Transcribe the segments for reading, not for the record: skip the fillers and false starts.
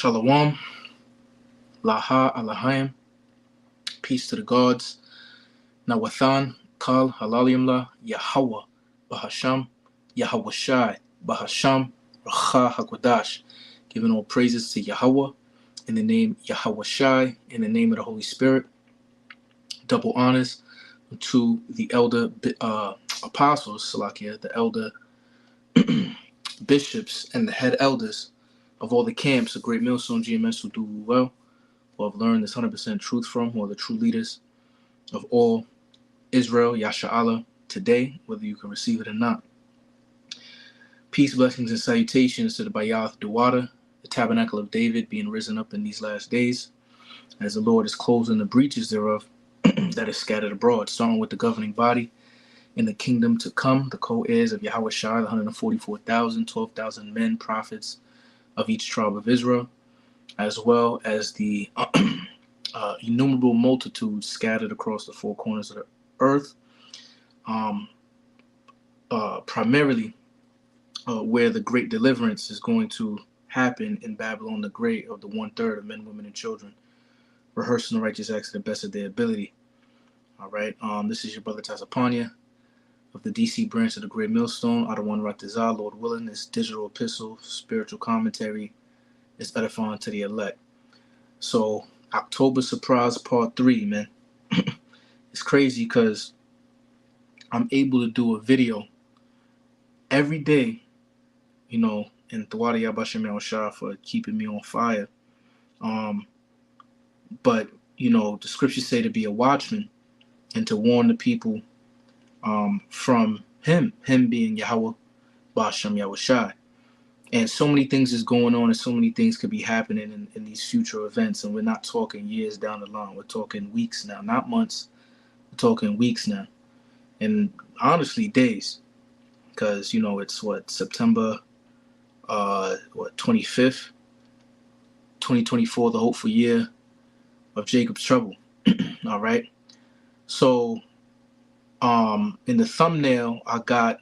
Shalom, Laha Alahayim, peace to the gods, Nawathan, Kal, Halalimla, Yahweh, Bahasham, Yahweh Shai, Bahasham, Racha HaKodash, giving all praises to Yahweh, in the name Yahweh Shai, in the name of the Holy Spirit, double honors to the elder apostles, Salakia, the elder bishops, and the head elders of all the camps, the great millstone GMS who do well, who have learned this 100% truth from, who are the true leaders of all Israel, Yasha'Allah, today, whether you can receive it or not. Peace, blessings, and salutations to the Bayath Duwada, the tabernacle of David being risen up in these last days, as the Lord is closing the breaches thereof that is scattered abroad, starting with the governing body in the kingdom to come, the co-heirs of Yahweh Shai, the 144,000, 12,000 men, prophets of each tribe of Israel, as well as the innumerable multitudes scattered across the four corners of the earth, primarily where the great deliverance is going to happen in Babylon the Great of the 1/3 of men, women, and children, rehearsing the righteous acts to the best of their ability. All right, this is your brother Tazapanya of the DC branch of the Great Millstone, Adawan Ratazah, Lord willing. This digital epistle, spiritual commentary, is edifying to the elect. So, October Surprise Part 3, man. It's crazy because I'm able to do a video every day, you know, and Thawada Yabashim Shah for keeping me on fire. But, you know, the scriptures say to be a watchman and to warn the people from him being Yahweh Basham Yahushai. And so many things is going on and so many things could be happening in these future events. And we're not talking years down the line. We're talking weeks now, not months. We're talking weeks now. And honestly, days. Because, you know, it's September 25th, 2024, the hopeful year of Jacob's trouble. All right. So, in the thumbnail, I got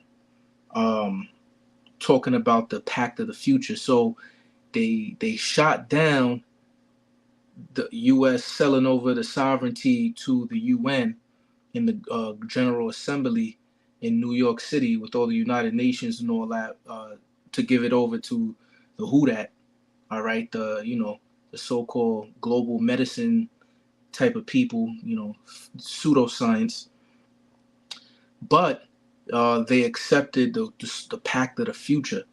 talking about the pact of the future. So they shot down the U.S. selling over the sovereignty to the UN in the General Assembly in New York City with all the United Nations and all that to give it over to the Hudat. All right, the so-called global medicine type of people, pseudoscience. But they accepted the pact of the future.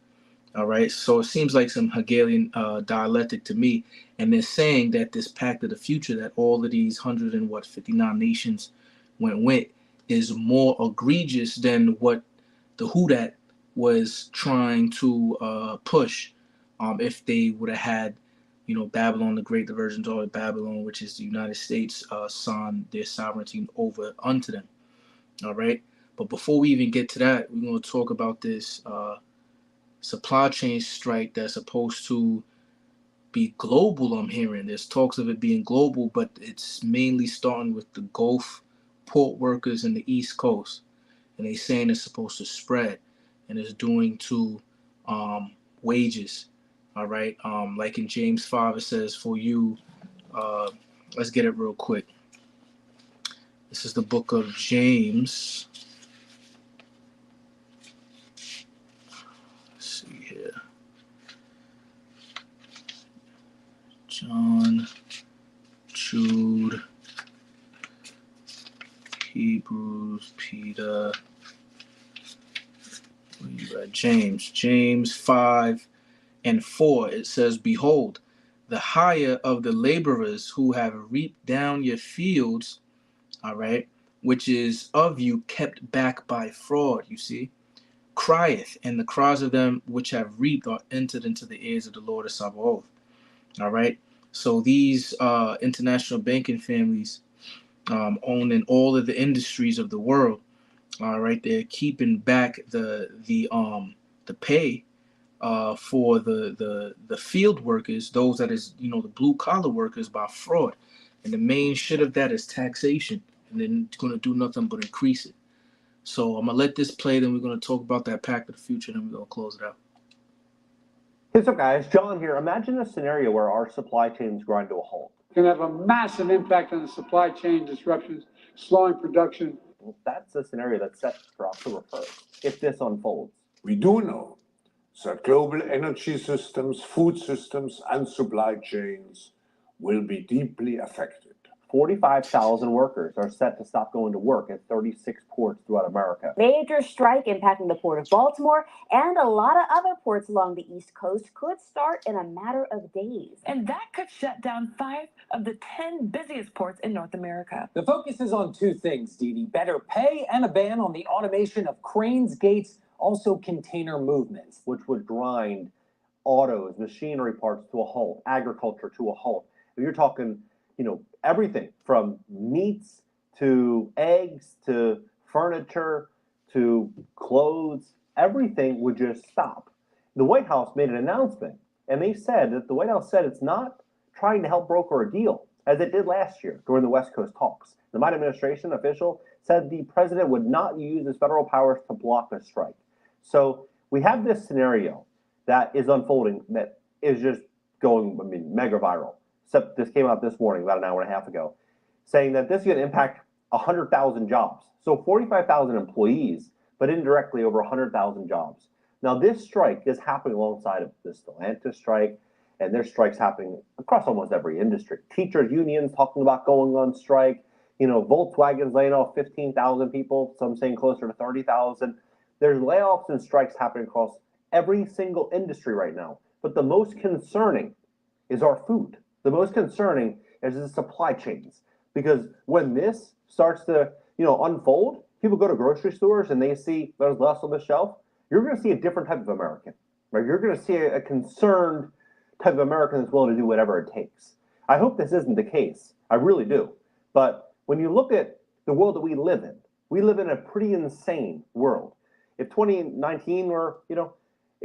All right, so it seems like some Hegelian dialectic to me, and they're saying that this pact of the future that all of these 159 nations went with is more egregious than what the Hudat was trying to push. If they would have had, Babylon the Great, the Virgin Daughter of Babylon, which is the United States, sign their sovereignty over unto them. All right, but before we even get to that, we're going to talk about this supply chain strike that's supposed to be global. I'm hearing there's talks of it being global, but it's mainly starting with the Gulf port workers in the East Coast, and they're saying it's supposed to spread, and it's doing to wages. All right, like in James 5, it says, "For you," let's get it real quick. This is the book of James. Let's see here. John, Jude, Hebrews, Peter. Where you at? James 5 and 4. It says, "Behold, the hire of the laborers who have reaped down your fields, all right, which is of you kept back by fraud, you see, crieth, and the cries of them which have reaped are entered into the ears of the Lord of Sabaoth." All right. So these international banking families owning all of the industries of the world, all right, they're keeping back the pay for the field workers, those that is, the blue collar workers, by fraud. And the main shit of that is taxation. And then it's going to do nothing but increase it. So I'm going to let this play. Then we're going to talk about that pact of the future. And then we're going to close it out. What's up, guys? John here. Imagine a scenario where our supply chains grind to a halt. It's going to have a massive impact on the supply chain disruptions, slowing production. Well, that's a scenario that's set for October 1st, if this unfolds. We do know that global energy systems, food systems, and supply chains will be deeply affected. 45,000 workers are set to stop going to work at 36 ports throughout America. Major strike impacting the Port of Baltimore and a lot of other ports along the East Coast could start in a matter of days. And that could shut down 5 of the 10 busiest ports in North America. The focus is on two things, Dee Dee: better pay and a ban on the automation of cranes, gates, also container movements. Which would grind autos, machinery parts to a halt, agriculture to a halt. If you're talking, everything from meats to eggs to furniture to clothes, everything would just stop. The White House made an announcement, and they said that the White House said it's not trying to help broker a deal, as it did last year during the West Coast talks. The Biden administration official said the president would not use his federal powers to block a strike. So we have this scenario that is unfolding that is just going, mega viral. Except this came out this morning, about an hour and a half ago, saying that this is going to impact 100,000 jobs. So 45,000 employees, but indirectly over 100,000 jobs. Now, this strike is happening alongside of the Stellantis strike, and there's strikes happening across almost every industry. Teachers' unions talking about going on strike. Volkswagen's laying off 15,000 people, some saying closer to 30,000. There's layoffs and strikes happening across every single industry right now. But the most concerning is our food. The most concerning is the supply chains, because when this starts to, unfold, people go to grocery stores and they see there's less on the shelf. You're going to see a different type of American, right? You're going to see a concerned type of American that's willing to do whatever it takes. I hope this isn't the case. I really do. But when you look at the world that we live in a pretty insane world. If 2019 were,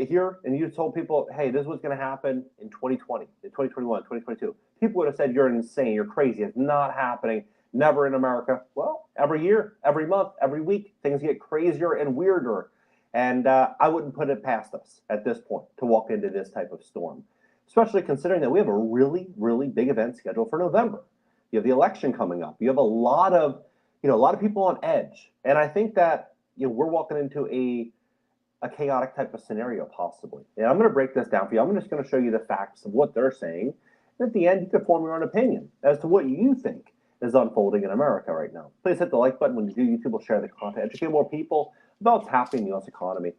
here and you told people, hey, this was going to happen in 2020, in 2021, 2022, people would have said, you're insane, you're crazy, it's not happening, never in America. Well, every year, every month, every week, things get crazier and weirder. And I wouldn't put it past us at this point to walk into this type of storm, especially considering that we have a really, really big event scheduled for November. You have the election coming up. You have a lot of people on edge. And I think that, we're walking into a chaotic type of scenario, possibly. And I'm going to break this down for you. I'm just going to show you the facts of what they're saying. And at the end, you can form your own opinion as to what you think is unfolding in America right now. Please hit the like button. When you do, YouTube will share the content, educate more people about what's happening in the U.S. economy.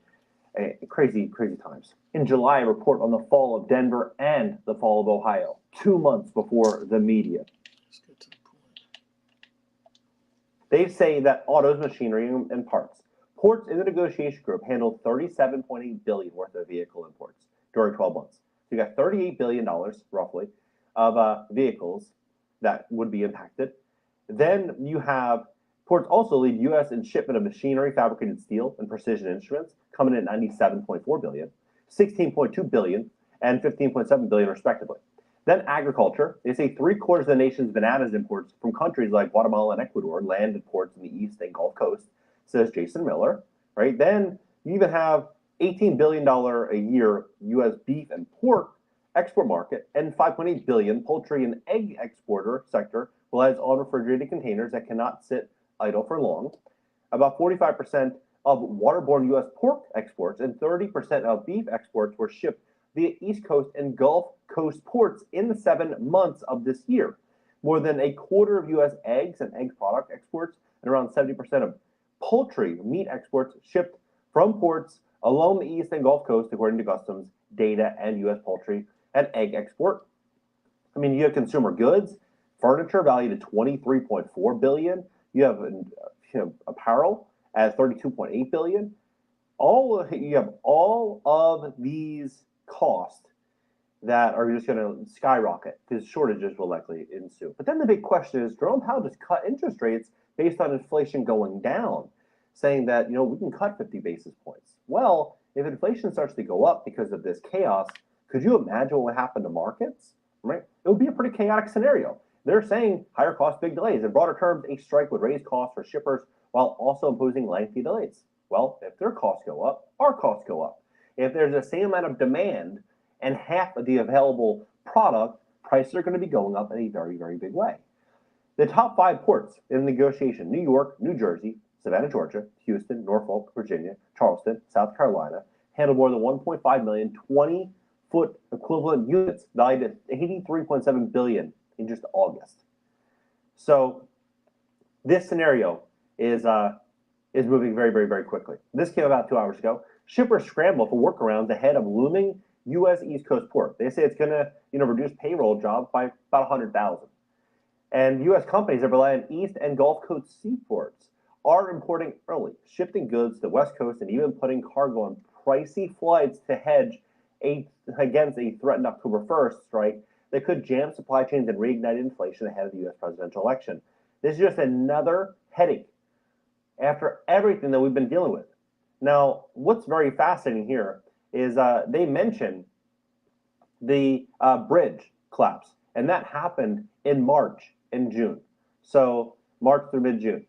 Crazy, crazy times. In July, a report on the fall of Denver and the fall of Ohio, 2 months before the media. They say that autos, machinery, and parts. Ports in the negotiation group handled $37.8 billion worth of vehicle imports during 12 months. So you got $38 billion, roughly, of vehicles that would be impacted. Then you have ports also lead U.S. in shipment of machinery, fabricated steel, and precision instruments, coming in at $97.4 billion, $16.2 billion, and $15.7 billion, respectively. Then agriculture. They say 3/4 of the nation's bananas imports from countries like Guatemala and Ecuador landed ports in the East and Gulf Coast, says Jason Miller, right? Then you even have $18 billion a year U.S. beef and pork export market, and $5.8 billion poultry and egg exporter sector relies on refrigerated containers that cannot sit idle for long. About 45% of waterborne U.S. pork exports and 30% of beef exports were shipped via East Coast and Gulf Coast ports in the 7 months of this year. More than a quarter of U.S. eggs and egg product exports and around 70% of poultry meat exports shipped from ports along the East and Gulf Coast, according to customs data and U.S. poultry and egg export. You have consumer goods, furniture valued at $23.4 billion. You have apparel at $32.8 billion. You have all of these costs that are just going to skyrocket because shortages will likely ensue. But then the big question is, Jerome Powell just cut interest rates based on inflation going down, saying that, we can cut 50 basis points. Well, if inflation starts to go up because of this chaos, could you imagine what would happen to markets? Right? It would be a pretty chaotic scenario. They're saying higher costs, big delays. In broader terms, a strike would raise costs for shippers while also imposing lengthy delays. Well, if their costs go up, our costs go up. If there's the same amount of demand and half of the available product, prices are going to be going up in a very, very big way. The top 5 ports in negotiation: New York, New Jersey, Savannah, Georgia, Houston, Norfolk, Virginia, Charleston, South Carolina, handle more than 1.5 million 20-foot equivalent units valued at $83.7 billion in just August. So this scenario is moving very, very, very quickly. This came about 2 hours ago. Shippers scramble for workarounds ahead of looming U.S. East Coast port. They say it's going to, reduce payroll jobs by about 100,000. And U.S. companies that rely on East and Gulf Coast seaports are importing early, shifting goods to the West Coast, and even putting cargo on pricey flights to hedge against a threatened October 1st strike that could jam supply chains and reignite inflation ahead of the U.S. presidential election. This is just another headache after everything that we've been dealing with. Now, what's very fascinating here is they mention the bridge collapse, and that happened in March and June. So March through mid-June.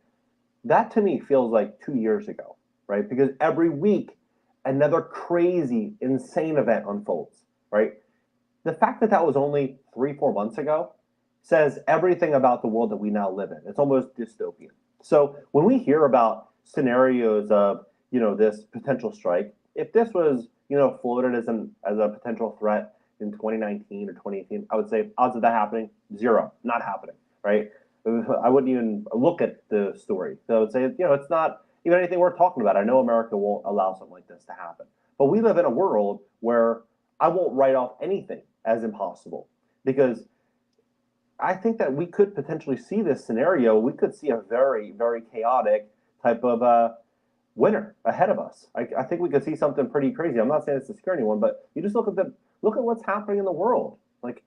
That to me feels like 2 years ago, right? Because every week, another crazy, insane event unfolds, right? The fact that that was only 3-4 months ago says everything about the world that we now live in. It's almost dystopian. So when we hear about scenarios of, this potential strike, if this was, floated as a potential threat in 2019 or 2018, I would say odds of that happening, 0, not happening, right? I wouldn't even look at the story. So I would say, it's not even anything worth talking about. I know America won't allow something like this to happen. But we live in a world where I won't write off anything as impossible, because I think that we could potentially see this scenario. We could see a very, very chaotic type of winter ahead of us. I think we could see something pretty crazy. I'm not saying this to scare anyone, but you just look at what's happening in the world. Like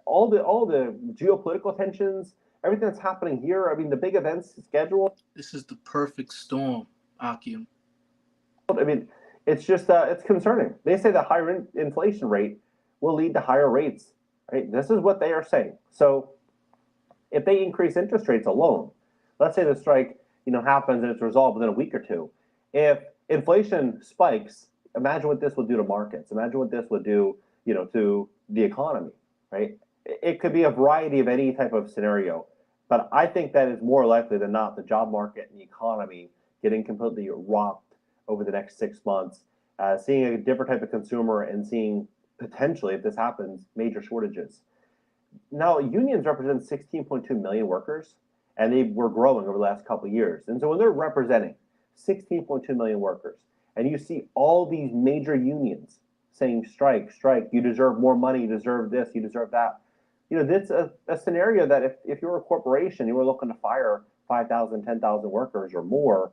all the geopolitical tensions, everything that's happening here. I mean, the big events scheduled. This is the perfect storm, Akim. I mean, it's just it's concerning. They say the higher inflation rate will lead to higher rates. Right? This is what they are saying. So if they increase interest rates alone, let's say the strike happens and it's resolved within a week or two. If inflation spikes, imagine what this would do to markets. Imagine what this would do, to the economy. Right? It could be a variety of any type of scenario, but I think that is more likely than not the job market and the economy getting completely rocked over the next 6 months, seeing a different type of consumer and seeing potentially, if this happens, major shortages. Now, unions represent 16.2 million workers, and they were growing over the last couple of years. And so when they're representing 16.2 million workers, and you see all these major unions saying, strike, strike, you deserve more money, you deserve this, you deserve that. That's a scenario that if you're a corporation, you were looking to fire 5,000, 10,000 workers or more,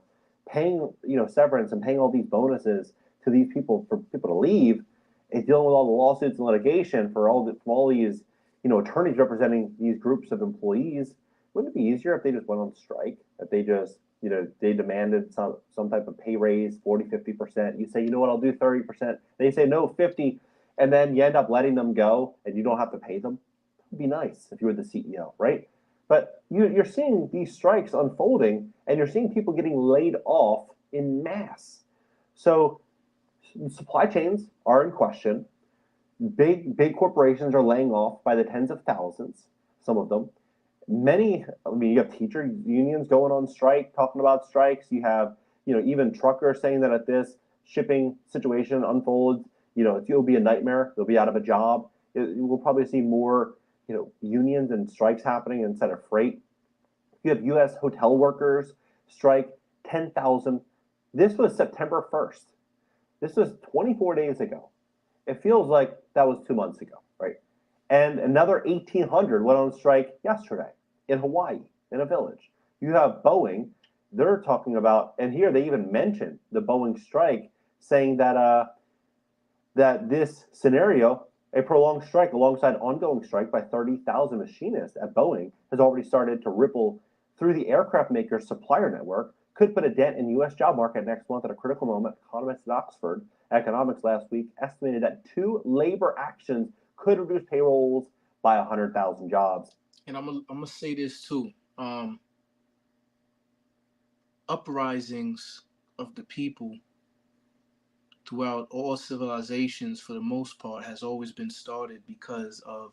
paying, severance and paying all these bonuses to these people for people to leave, and dealing with all the lawsuits and litigation from all these, attorneys representing these groups of employees, wouldn't it be easier if they just went on strike? If they just, they demanded some type of pay raise, 40, 50%. You say, you know what, I'll do 30%. They say no, 50, and then you end up letting them go, and you don't have to pay them. It'd be nice if you were the CEO, right? But you're seeing these strikes unfolding, and you're seeing people getting laid off in mass. So supply chains are in question. Big corporations are laying off by the tens of thousands, some of them. You have teacher unions going on strike, talking about strikes. You have, even truckers saying that if this shipping situation unfolds, it'll be a nightmare. They'll be out of a job. We'll probably see more, unions and strikes happening instead of freight. You have U.S. hotel workers strike 10,000. This was September 1st. This was 24 days ago. It feels like that was 2 months ago, right? And another 1,800 went on strike yesterday in Hawaii, in a village. You have Boeing, they're talking about, and here they even mentioned the Boeing strike, saying that that this scenario, a prolonged strike alongside ongoing strike by 30,000 machinists at Boeing, has already started to ripple through the aircraft maker's supplier network, could put a dent in the U.S. job market next month at a critical moment. Economists at Oxford Economics last week estimated that 2 labor actions could reduce payrolls by 100,000 jobs. And I'm gonna say this too. Uprisings of the people throughout all civilizations, for the most part, has always been started because of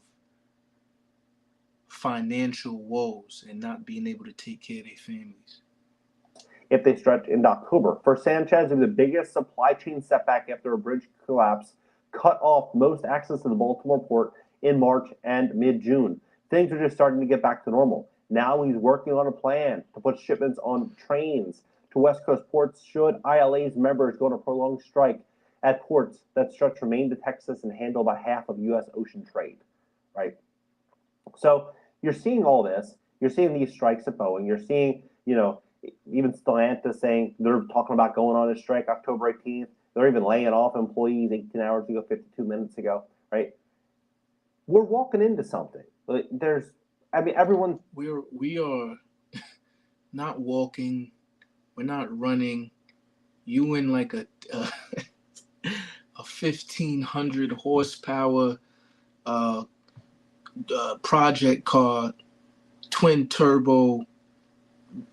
financial woes and not being able to take care of their families. If they stretch into October. For Sanchez, it was the biggest supply chain setback after a bridge collapse cut off most access to the Baltimore port in March and mid-June. Things are just starting to get back to normal. Now he's working on a plan to put shipments on trains to West Coast ports should ILA's members go on a prolonged strike at ports that stretch from Maine to Texas and handle about half of U.S. ocean trade, right? So you're seeing all this. You're seeing these strikes at Boeing. You're seeing, even Stellantis saying they're talking about going on a strike October 18th. They're even laying off employees 18 hours ago, 52 minutes ago, right? We're walking into something. Everyone. We are not walking. We're not running. You in like a 1,500 horsepower project car, twin turbo.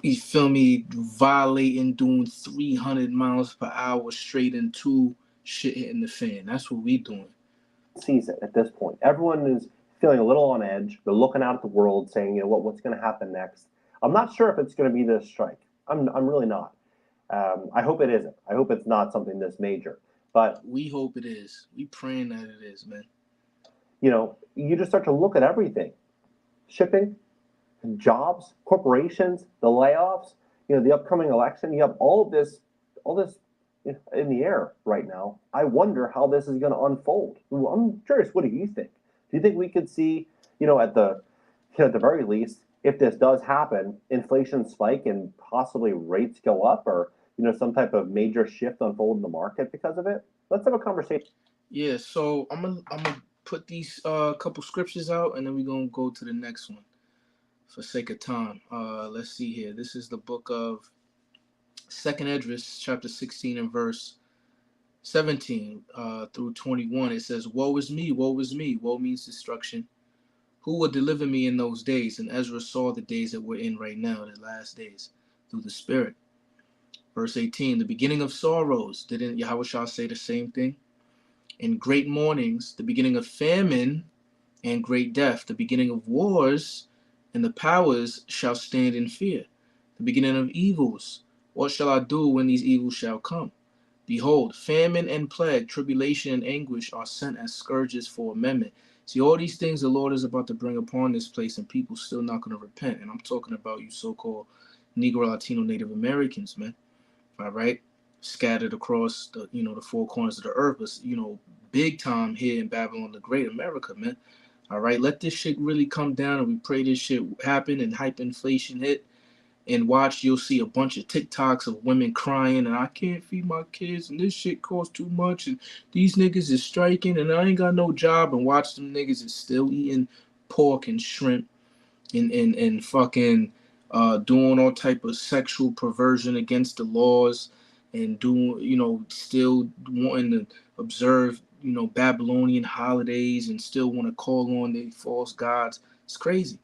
You feel me? Violating, doing 300 miles per hour straight into shit hitting the fan. That's what we doing. Sees it at this point. Everyone is feeling a little on edge. They're looking out at the world, saying, what's going to happen next? I'm not sure if it's going to be this strike. I'm really not. I hope it isn't. I hope it's not something this major. But we hope it is. We praying that it is, man. You just start to look at everything: shipping, jobs, corporations, the layoffs. The upcoming election. You have all this in the air right now. I wonder how this is going to unfold. I'm curious. What do you think? Do you think we could see, at the very least, if this does happen, inflation spike and possibly rates go up, or some type of major shift unfold in the market because of it? Let's have a conversation. Yeah. So I'm gonna put these couple scriptures out, and then we're gonna go to the next one for sake of time. Let's see here. This is the book of 2nd Esdras, chapter 16 and verse 17 through 21. It says, "Woe is me, woe is me." Woe means destruction. "Who will deliver me in those days?" And Ezra saw the days that we're in right now, the last days, through the Spirit. Verse 18, "The beginning of sorrows." Didn't Yahushua say the same thing? "And great mournings, the beginning of famine and great death, the beginning of wars, and the powers shall stand in fear. The beginning of evils. What shall I do when these evils shall come? Behold, famine and plague, tribulation and anguish are sent as scourges for amendment." See, all these things the Lord is about to bring upon this place, and people still not going to repent. And I'm talking about you so-called Negro, Latino, Native Americans, man. All right? Scattered across the, the four corners of the earth, but, big time here in Babylon, the Great America, man. All right? Let this shit really come down, and we pray this shit happen and hyperinflation hit. And watch, you'll see a bunch of TikToks of women crying, and I can't feed my kids, and this shit costs too much, and these niggas is striking, and I ain't got no job. And watch them niggas is still eating pork and shrimp and fucking doing all type of sexual perversion against the laws, and doing, still wanting to observe, Babylonian holidays, and still want to call on the false gods. It's crazy.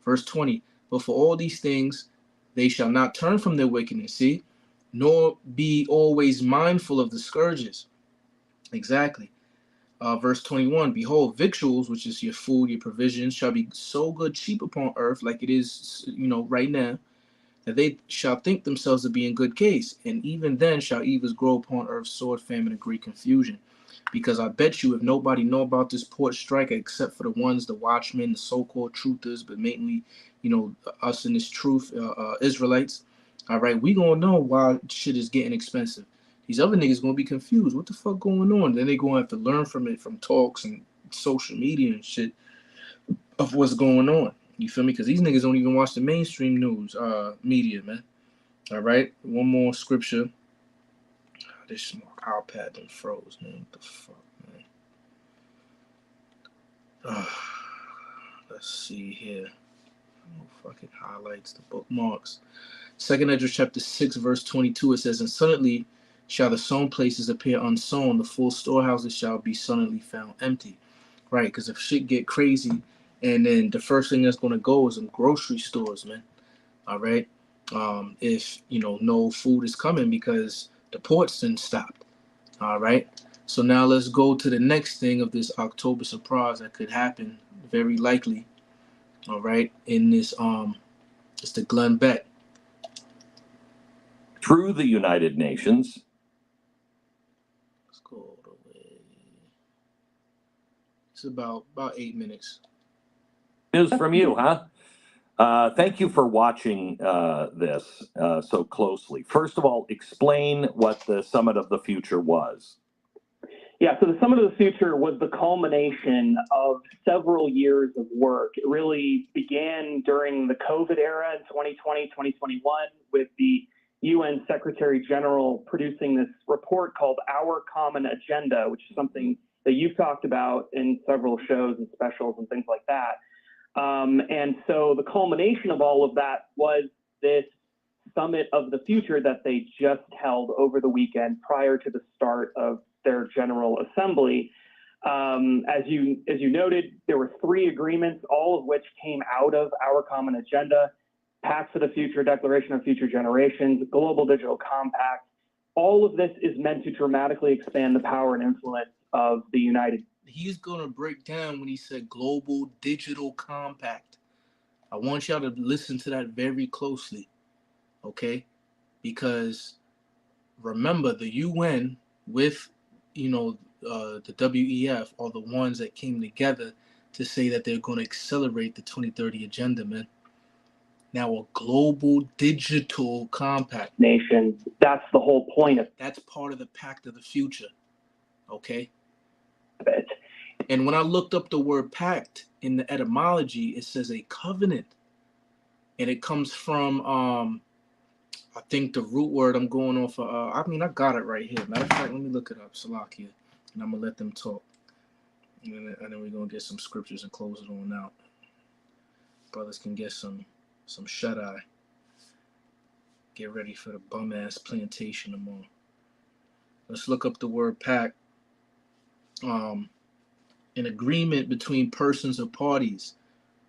Verse 20, "But for all these things, they shall not turn from their wickedness," see, "nor be always mindful of the scourges." Exactly. Verse 21, "Behold, victuals," which is your food, your provisions, "shall be so good cheap upon earth," like it is, right now, "that they shall think themselves to be in good case. And even then shall evils grow upon earth, sword, famine, and great confusion." Because I bet you if nobody know about this port strike except for the watchmen, the so-called truthers, but mainly, us in this truth, Israelites, all right, we gonna know why shit is getting expensive. These other niggas gonna be confused. What the fuck going on? Then they gonna have to learn from it, from talks and social media and shit of what's going on. You feel me? Because these niggas don't even watch the mainstream news media, man. All right, one more scripture. This iPad done froze, man. What the fuck, man? Let's see here. Fucking highlights, the bookmarks. 2nd Esdras chapter 6 verse 22. It says, "And suddenly shall the sown places appear unsown, the full storehouses shall be suddenly found empty." Right? Because if shit get crazy, and then the first thing that's gonna go is in grocery stores, man. All right. If no food is coming because the ports didn't stop. All right. So now let's go to the next thing of this October surprise that could happen, very likely. All right. In this it's the Glenn Beck. Through the United Nations, Let's go all the way. It's about 8 minutes. news from you, huh? Thank you for watching this so closely. First of all, explain what the Summit of the Future was. Yeah, so the Summit of the Future was the culmination of several years of work. It really began during the COVID era in 2020, 2021, with the UN Secretary General producing this report called Our Common Agenda, which is something that you've talked about in several shows and specials and things like that. And so the culmination of all of that was this Summit of the Future that they just held over the weekend prior to the start of their General Assembly. As you noted, there were 3 agreements, all of which came out of Our Common Agenda: Pact for the Future, Declaration of Future Generations, Global Digital Compact. All of this is meant to dramatically expand the power and influence of the United. He's going to break down when he said Global Digital Compact. I want y'all to listen to that very closely, okay? Because remember, the UN with, the WEF are the ones that came together to say that they're going to accelerate the 2030 agenda, man. Now, a Global Digital Compact. Nations, that's the whole point of That's part of the Pact of the Future, okay? it. And when I looked up the word pact in the etymology, it says a covenant. And it comes from, I think the root word I'm going off of, I got it right here. Matter of fact, let me look it up, Salakia, and I'm going to let them talk. And then we're going to get some scriptures and close it on out. Brothers can get some shut-eye. Get ready for the bum-ass plantation tomorrow. Let's look up the word pact. An agreement between persons or parties.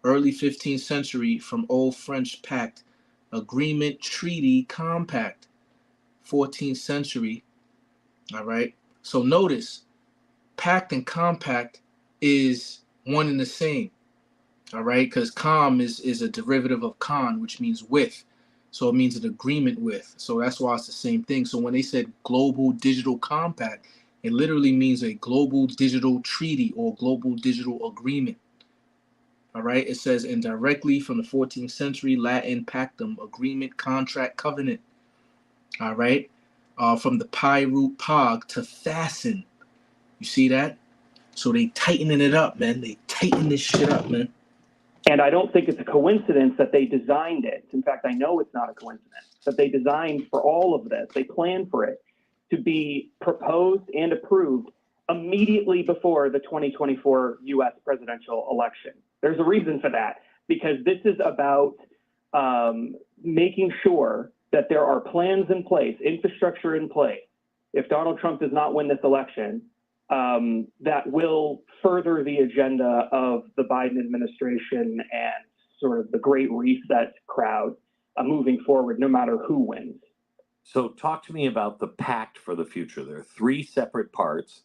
Early 15th century from Old French pact, agreement, treaty, compact. 14th century. All right. So notice, pact and compact is one and the same. All right, because com is a derivative of con, which means with. So it means an agreement with. So that's why it's the same thing. So when they said Global Digital Compact, it literally means a global digital treaty or global digital agreement. All right, it says indirectly from the 14th century, Latin pactum, agreement, contract, covenant. All right, from the pi root pog, to fasten. You see that? So they tightening it up, man. They tighten this shit up, man. And I don't think it's a coincidence that they designed it. In fact, I know it's not a coincidence that they designed for all of this. They planned for it to be proposed and approved immediately before the 2024 U.S. presidential election. There's a reason for that, because this is about making sure that there are plans in place, infrastructure in place, if Donald Trump does not win this election, that will further the agenda of the Biden administration and sort of the Great Reset crowd moving forward, no matter who wins. So talk to me about the Pact for the Future. There are 3 separate parts,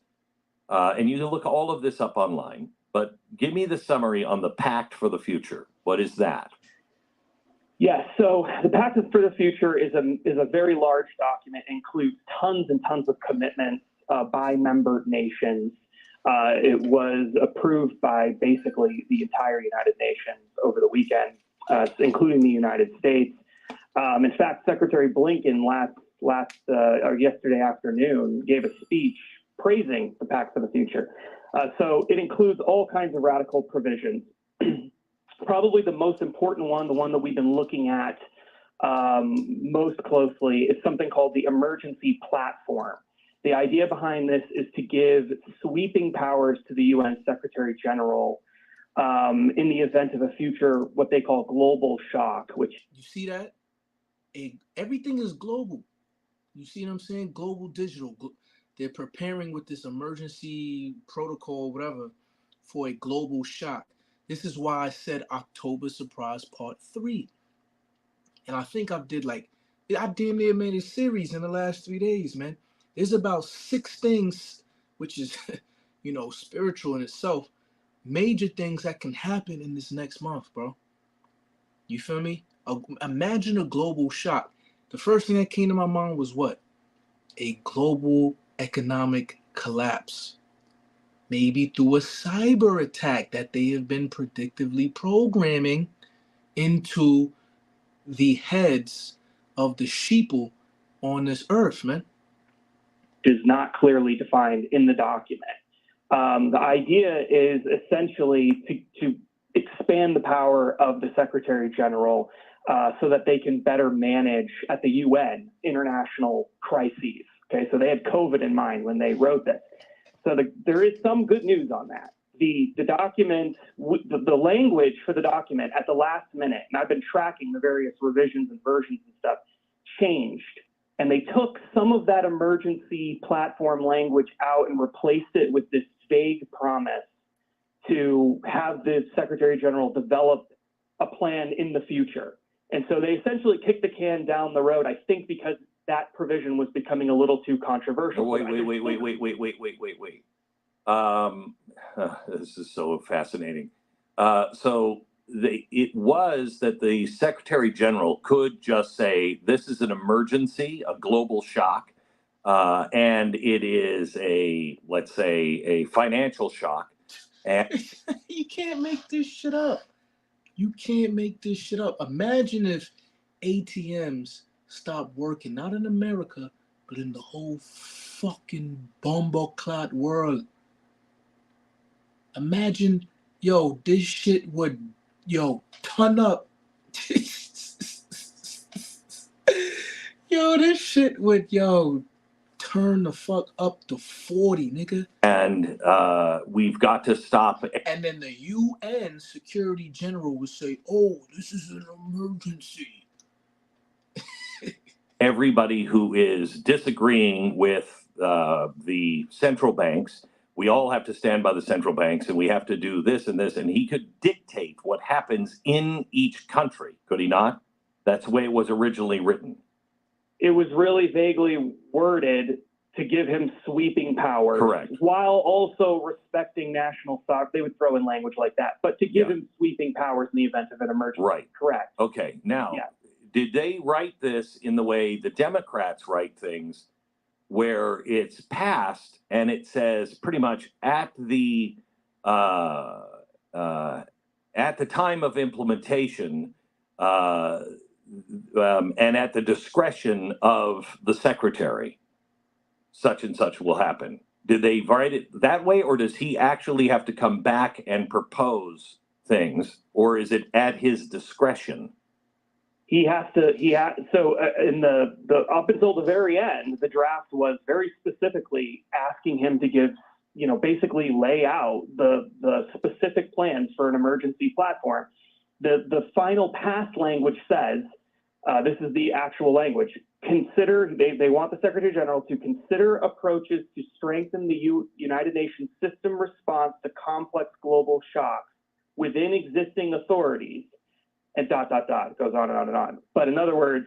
and you can look all of this up online, but give me the summary on the Pact for the Future. What is that? Yeah, so the Pact for the Future is a very large document, includes tons and tons of commitments by member nations. It was approved by basically the entire United Nations over the weekend, including the United States. In fact, Secretary Blinken yesterday afternoon gave a speech praising the Pact for the Future. So it includes all kinds of radical provisions. Probably the most important one, the one that we've been looking at most closely, is something called the Emergency Platform. The idea behind this is to give sweeping powers to the UN Secretary General in the event of a future, what they call global shock, which... You see that? Everything is global. You see what I'm saying? Global digital. They're preparing with this emergency protocol, whatever, for a global shock. This is why I said October Surprise Part 3. And I think I damn near made a series in the last 3 days, man. There's about 6 things, which is, spiritual in itself, major things that can happen in this next month, bro. You feel me? Imagine a global shock. The first thing that came to my mind was what? A global economic collapse. Maybe through a cyber attack that they have been predictively programming into the heads of the sheeple on this earth, man. Is not clearly defined in the document. The idea is essentially to expand the power of the Secretary General so that they can better manage at the UN international crises. Okay, so they had COVID in mind when they wrote this. So there is some good news on that. The document, the language for the document at the last minute, and I've been tracking the various revisions and versions and stuff, changed. And they took some of that emergency platform language out and replaced it with this vague promise to have the Secretary General develop a plan in the future. And so they essentially kicked the can down the road, I think, because that provision was becoming a little too controversial. Wait. This is so fascinating. So it was that the Secretary General could just say, this is an emergency, a global shock, and it is let's say, a financial shock. And You can't make this shit up. You can't make this shit up. Imagine if ATMs stopped working, not in America, but in the whole fucking bumbleclot world. Imagine, this shit would, ton up. This shit would, turn the fuck up to 40, nigga. And we've got to stop. And then the UN Security General would say, oh, this is an emergency. Everybody who is disagreeing with the central banks, we all have to stand by the central banks, and we have to do this and this. And he could dictate what happens in each country, could he not? That's the way it was originally written. It was really vaguely worded to give him sweeping powers. Correct. While also respecting national sovereignty. They would throw in language like that, but to give him sweeping powers in the event of an emergency. Right. Correct. Okay. Now, did they write this in the way the Democrats write things, where it's passed and it says pretty much at the time of implementation, and at the discretion of the secretary, such and such will happen? Did they write it that way, or does he actually have to come back and propose things, or is it at his discretion? He has to. So in the up until the very end, the draft was very specifically asking him to give, basically lay out the specific plans for an emergency platform. The final pass language says, this is the actual language. Consider, they want the Secretary General to consider approaches to strengthen the United Nations system response to complex global shocks within existing authorities, and ... It goes on and on and on. But in other words,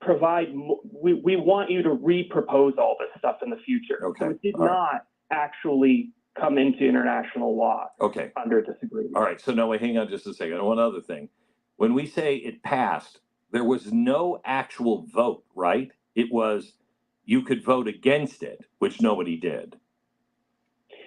we want you to re-propose all this stuff in the future. Okay. So it did not actually come into international law under this agreement. All right. So now, hang on just a second. One other thing. When we say it passed, there was no actual vote, right? It was, you could vote against it, which nobody did.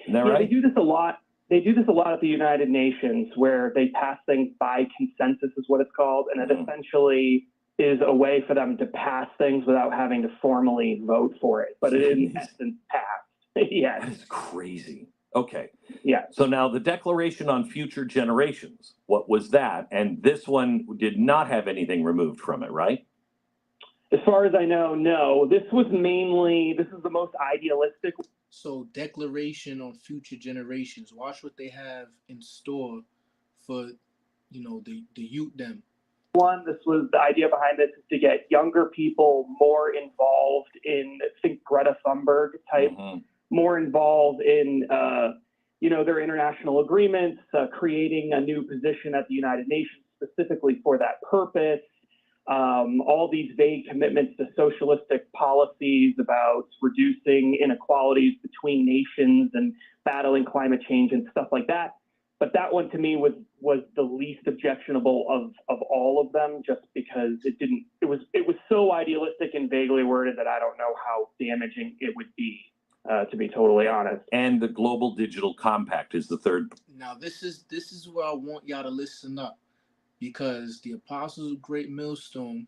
Isn't that right? They do this a lot. They do this a lot at the United Nations, where they pass things by consensus, is what it's called, and it essentially is a way for them to pass things without having to formally vote for it. But it in essence passed. Yes. That is crazy. Okay. Yeah. So now the Declaration on Future Generations, what was that? And this one did not have anything removed from it, right? As far as I know, no. This is the most idealistic. So Declaration on Future Generations, watch what they have in store for, the youth them. This was the idea behind this, is to get younger people more involved in, think Greta Thunberg type, more involved in, their international agreements, creating a new position at the United Nations specifically for that purpose. all these vague commitments to socialistic policies about reducing inequalities between nations and battling climate change and stuff like that. But that one to me was the least objectionable of all of them, just because it was so idealistic and vaguely worded that I don't know how damaging it would be, to be totally honest. And the Global Digital Compact is the third. Now this is where I want y'all to listen up, because the Apostles of Great Millstone,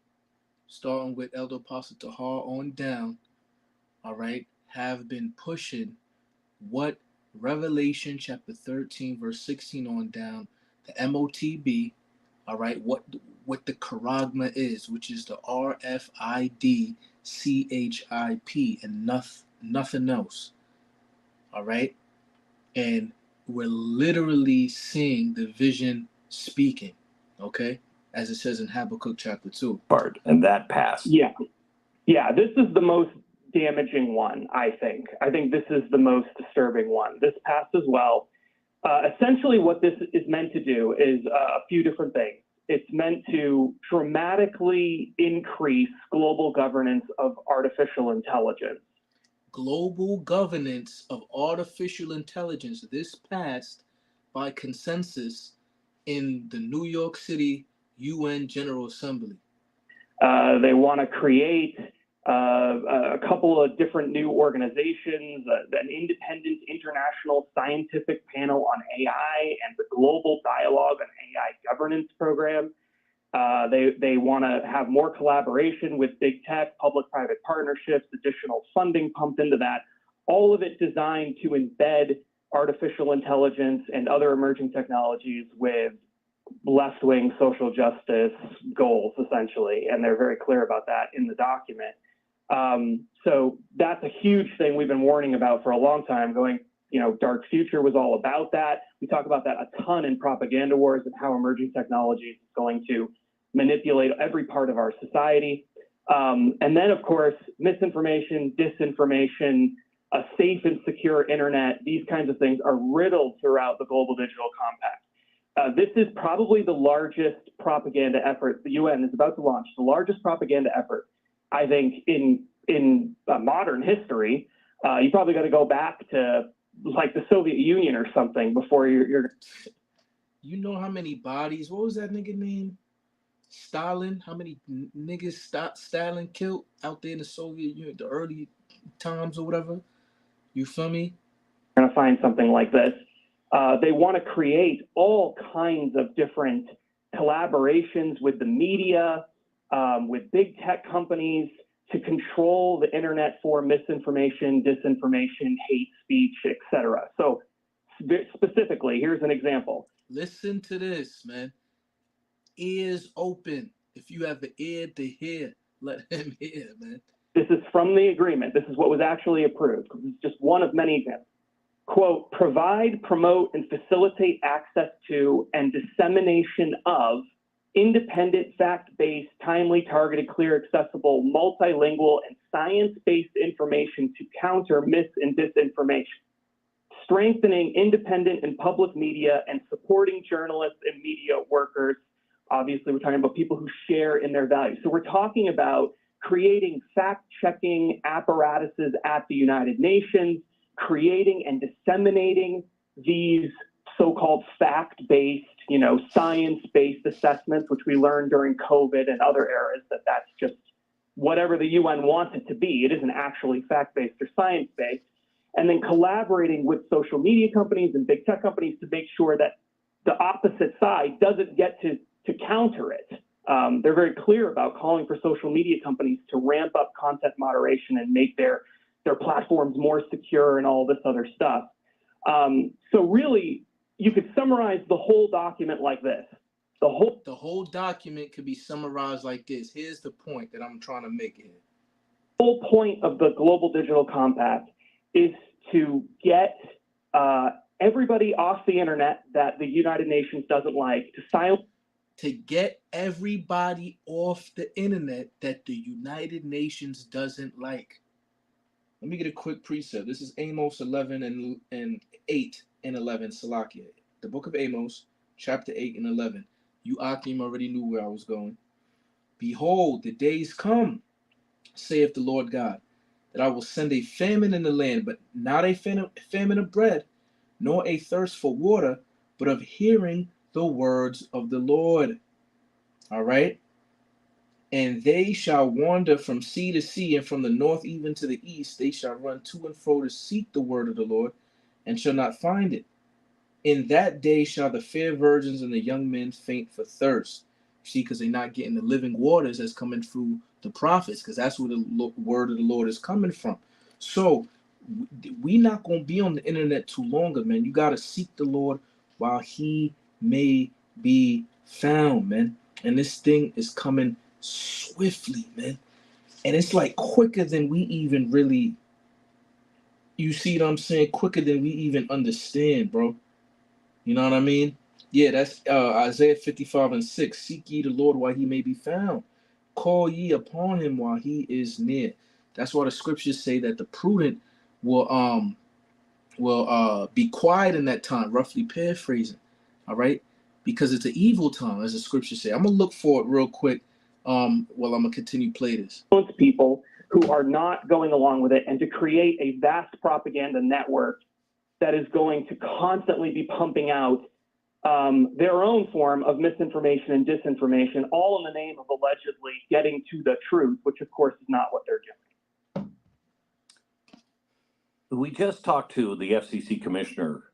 starting with Elder Apostle Tahar on down, all right, have been pushing what Revelation chapter 13 verse 16 on down, the MOTB, all right, what the charagma is, which is the RFID CHIP and nothing else, all right. And we're literally seeing the vision speaking, okay, as it says in Habakkuk chapter 2. Part, and that passed. Yeah, this is the most damaging one, I think. I think this is the most disturbing one. This passed as well. Essentially, what this is meant to do is a few different things. It's meant to dramatically increase global governance of artificial intelligence. Global governance of artificial intelligence. This passed by consensus in the New York City UN General Assembly. They want to create a couple of different new organizations, an independent international scientific panel on AI and the Global Dialogue on AI Governance Program. They want to have more collaboration with big tech, public-private partnerships, additional funding pumped into that, all of it designed to embed artificial intelligence and other emerging technologies with left-wing social justice goals, essentially, and they're very clear about that in the document. So that's a huge thing we've been warning about for a long time, going, Dark Future was all about that. We talk about that a ton in Propaganda Wars and how emerging technology is going to manipulate every part of our society. And then, of course, misinformation, disinformation, a safe and secure internet, these kinds of things are riddled throughout the Global Digital Compact. This is probably the largest propaganda effort the UN is about to launch, the largest propaganda effort, I think, in modern history. You probably got to go back to like the Soviet Union or something before you're. You know how many bodies? What was that nigga name? Stalin. How many niggas Stalin killed out there in the Soviet Union, the early times or whatever? You feel me? Going to find something like this. They want to create all kinds of different collaborations with the media, with big tech companies to control the internet for misinformation, disinformation, hate speech, etc. So specifically, here's an example. Listen to this, man. Ears open. If you have an ear to hear, let him hear, man. This is from the agreement. This is what was actually approved. It's just one of many examples. Quote, provide, promote, and facilitate access to and dissemination of independent, fact-based, timely, targeted, clear, accessible, multilingual, and science-based information to counter mis and disinformation, strengthening independent and public media and supporting journalists and media workers. Obviously, we're talking about people who share in their values. So we're talking about creating fact-checking apparatuses at the United Nations, creating and disseminating these so-called fact-based, science-based assessments, which we learned during COVID and other eras that's just whatever the UN wants it to be. It isn't actually fact-based or science-based. And then collaborating with social media companies and big tech companies to make sure that the opposite side doesn't get to counter it. They're very clear about calling for social media companies to ramp up content moderation and make their platforms more secure and all this other stuff. So really, you could summarize the whole document like this. The whole document could be summarized like this. Here's the point that I'm trying to make here. The whole point of the Global Digital Compact is to get everybody off the internet that the United Nations doesn't like, to get everybody off the internet that the United Nations doesn't like. Let me get a quick precept. This is Amos 11 and 8 and 11, Salakia. The book of Amos, chapter 8 and 11. You, Akim, already knew where I was going. Behold, the days come, saith the Lord God, that I will send a famine in the land, but not a famine of bread, nor a thirst for water, but of hearing the words of the Lord. All right. And they shall wander from sea to sea, and from the north even to the east. They shall run to and fro to seek the word of the Lord, and shall not find it. In that day shall the fair virgins and the young men faint for thirst. See, because they're not getting the living waters that's coming through the prophets, because that's where the word of the Lord is coming from. So we not going to be on the internet too longer, man. You got to seek the Lord while he may be found, man. And this thing is coming swiftly, man. And it's like quicker than we even really, you see what I'm saying? Quicker than we even understand, bro. You know what I mean? Yeah, that's Isaiah 55:6. Seek ye the Lord while he may be found. Call ye upon him while he is near. That's why the scriptures say that the prudent will be quiet in that time, roughly paraphrasing. All right? Because it's an evil time, as the scriptures say. I'm gonna look for it real quick. While I'm gonna continue play this. People who are not going along with it, and to create a vast propaganda network that is going to constantly be pumping out their own form of misinformation and disinformation, all in the name of allegedly getting to the truth, which of course is not what they're doing. We just talked to the FCC Commissioner,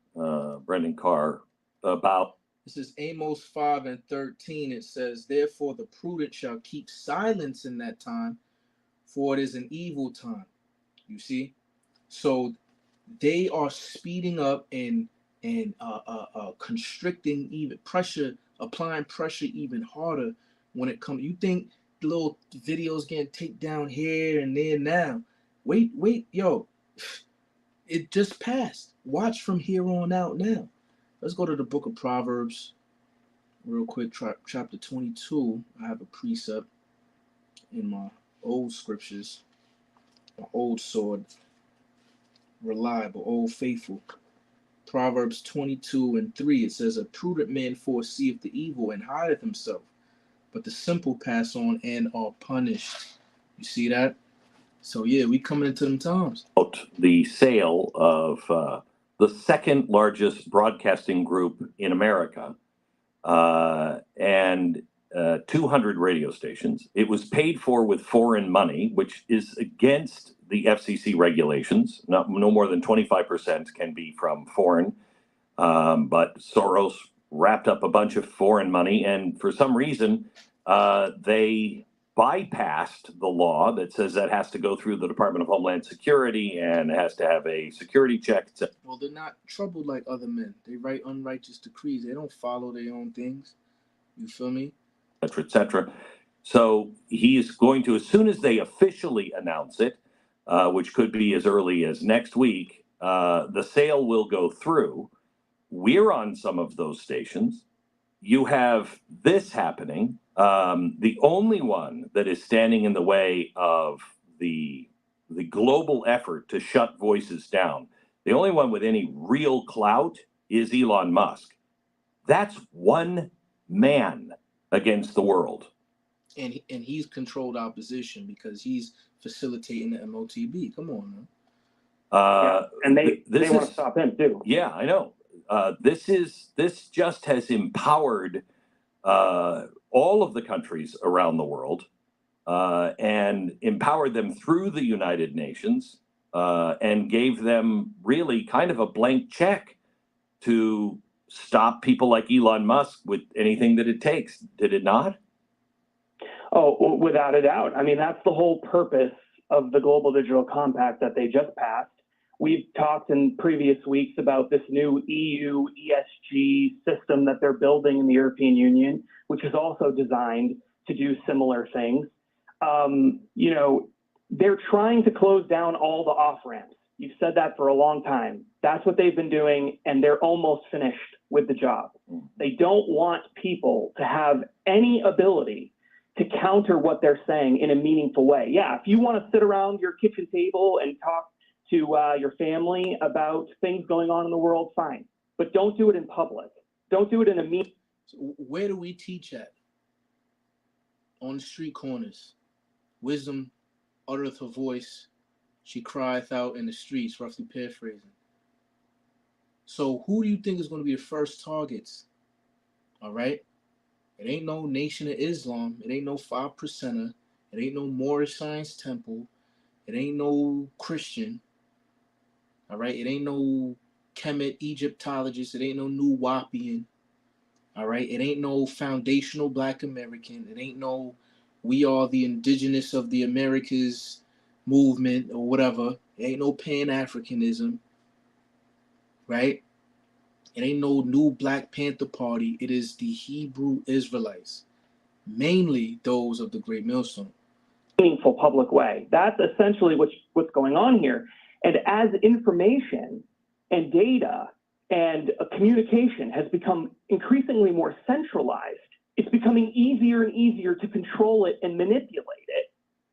Brendan Carr, about. This is Amos 5:13. It says, therefore the prudent shall keep silence in that time, for it is an evil time. You see? So they are speeding up and constricting, even pressure, applying pressure even harder when it comes. You think the little videos getting taken down here and there now. Wait, yo. It just passed. Watch from here on out now. Let's go to the book of Proverbs real quick, chapter 22. I have a precept in my old scriptures, my old sword, reliable, old faithful. Proverbs 22:3, it says, a prudent man foreseeth the evil and hideth himself, but the simple pass on and are punished. You see that? So yeah, we coming into them times. The sale of the second largest broadcasting group in America, and 200 radio stations. It was paid for with foreign money, which is against the FCC regulations. No more than 25% can be from foreign. But Soros wrapped up a bunch of foreign money, and for some reason, they bypassed the law that says that has to go through the Department of Homeland Security and has to have a security check. Well, they're not troubled like other men. They write unrighteous decrees. They don't follow their own things. You feel me? Et cetera, et cetera. So he's going to, as soon as they officially announce it, which could be as early as next week, the sale will go through. We're on some of those stations. You have this happening. The only one that is standing in the way of the global effort to shut voices down, the only one with any real clout is Elon Musk. That's one man against the world. And he's controlled opposition because he's facilitating the MOTB. Come on, man. And they want to stop him too. Yeah, I know. This just has empowered all of the countries around the world and empowered them through the United Nations and gave them really kind of a blank check to stop people like Elon Musk with anything that it takes. Did it not? Oh, without a doubt. I mean, that's the whole purpose of the Global Digital Compact that they just passed. We've talked in previous weeks about this new EU ESG system that they're building in the European Union, which is also designed to do similar things. They're trying to close down all the off-ramps. You've said that for a long time. That's what they've been doing, and they're almost finished with the job. They don't want people to have any ability to counter what they're saying in a meaningful way. Yeah, if you want to sit around your kitchen table and talk to your family about things going on in the world, fine. But don't do it in public. Don't do it in a meeting. So where do we teach at? on the street corners. Wisdom uttereth her voice. She crieth out in the streets, roughly paraphrasing. So who do you think is going to be the first targets? All right? It ain't no Nation of Islam. It ain't no 5%er. It ain't no Moorish Science Temple. It ain't no Christian. All right? It ain't no Kemet Egyptologist. It ain't no New Wapian. All right? It ain't no foundational Black American. It ain't no we are the indigenous of the Americas movement or whatever. It ain't no Pan-Africanism. Right? It ain't no new Black Panther Party. It is the Hebrew Israelites, mainly those of the Great Millstone. Meaningful public way. That's essentially what's going on here. And as information and data and communication has become increasingly more centralized, it's becoming easier and easier to control it and manipulate it.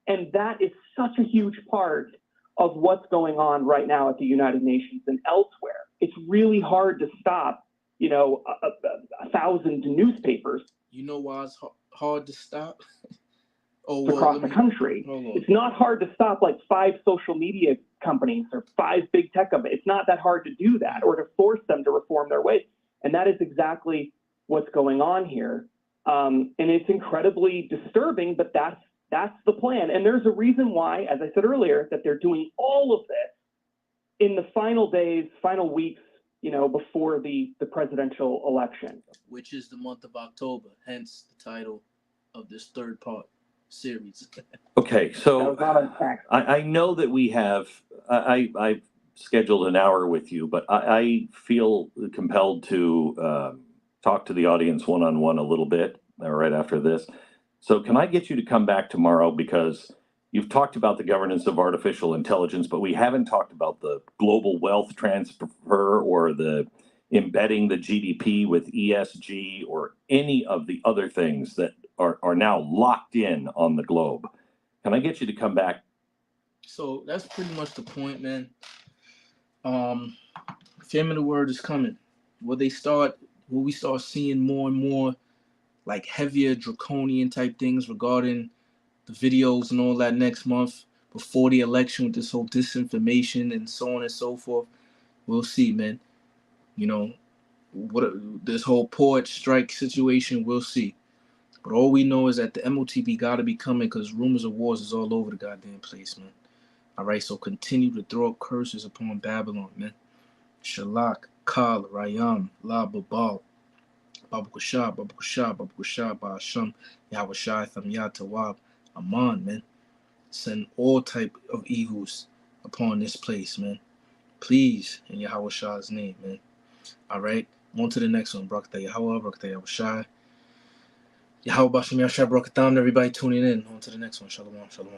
And that is such a huge part of what's going on right now at the United Nations and elsewhere. It's really hard to stop, 1,000 newspapers. You know why it's hard to stop? Across the country. It's not hard to stop like 5 social media companies or 5 big tech companies. It's not that hard to do that or to force them to reform their ways. And that is exactly what's going on here. And it's incredibly disturbing, but that's the plan. And there's a reason why, as I said earlier, that they're doing all of this in the final days, final weeks, before the presidential election. Which is the month of October, hence the title of this 3rd part series. Okay, so I know that we have, I've scheduled an hour with you, but I feel compelled to talk to the audience one-on-one a little bit right after this. So can I get you to come back tomorrow, because you've talked about the governance of artificial intelligence, but we haven't talked about the global wealth transfer or the embedding the GDP with ESG or any of the other things that are now locked in on the globe. Can I get you to come back? So that's pretty much the point, man. Famine of word is coming. Will we start seeing more and more like heavier draconian type things regarding the videos and all that next month before the election with this whole disinformation and so on and so forth? We'll see, man. What this whole port strike situation, we'll see. But all we know is that the MOTB got to be coming, because rumors of wars is all over the goddamn place, man. All right, so continue to throw up curses upon Babylon, man. Shalak, Kal, Rayam, La Babal, Babu Kushah, Babu Kushah, Babu Kushah, Ba'asham, Yahweh Shai, Thamyah, Tawab, Aman, man. Send all type of evils upon this place, man. Please, in Yahweh Shai's name, man. All right, on to the next one. Barakatah Yahweh, Barakatah Yahweh Shai. Yahweh Bashem Yashai Barakatam, everybody tuning in. On to the next one. Shalom, shalom.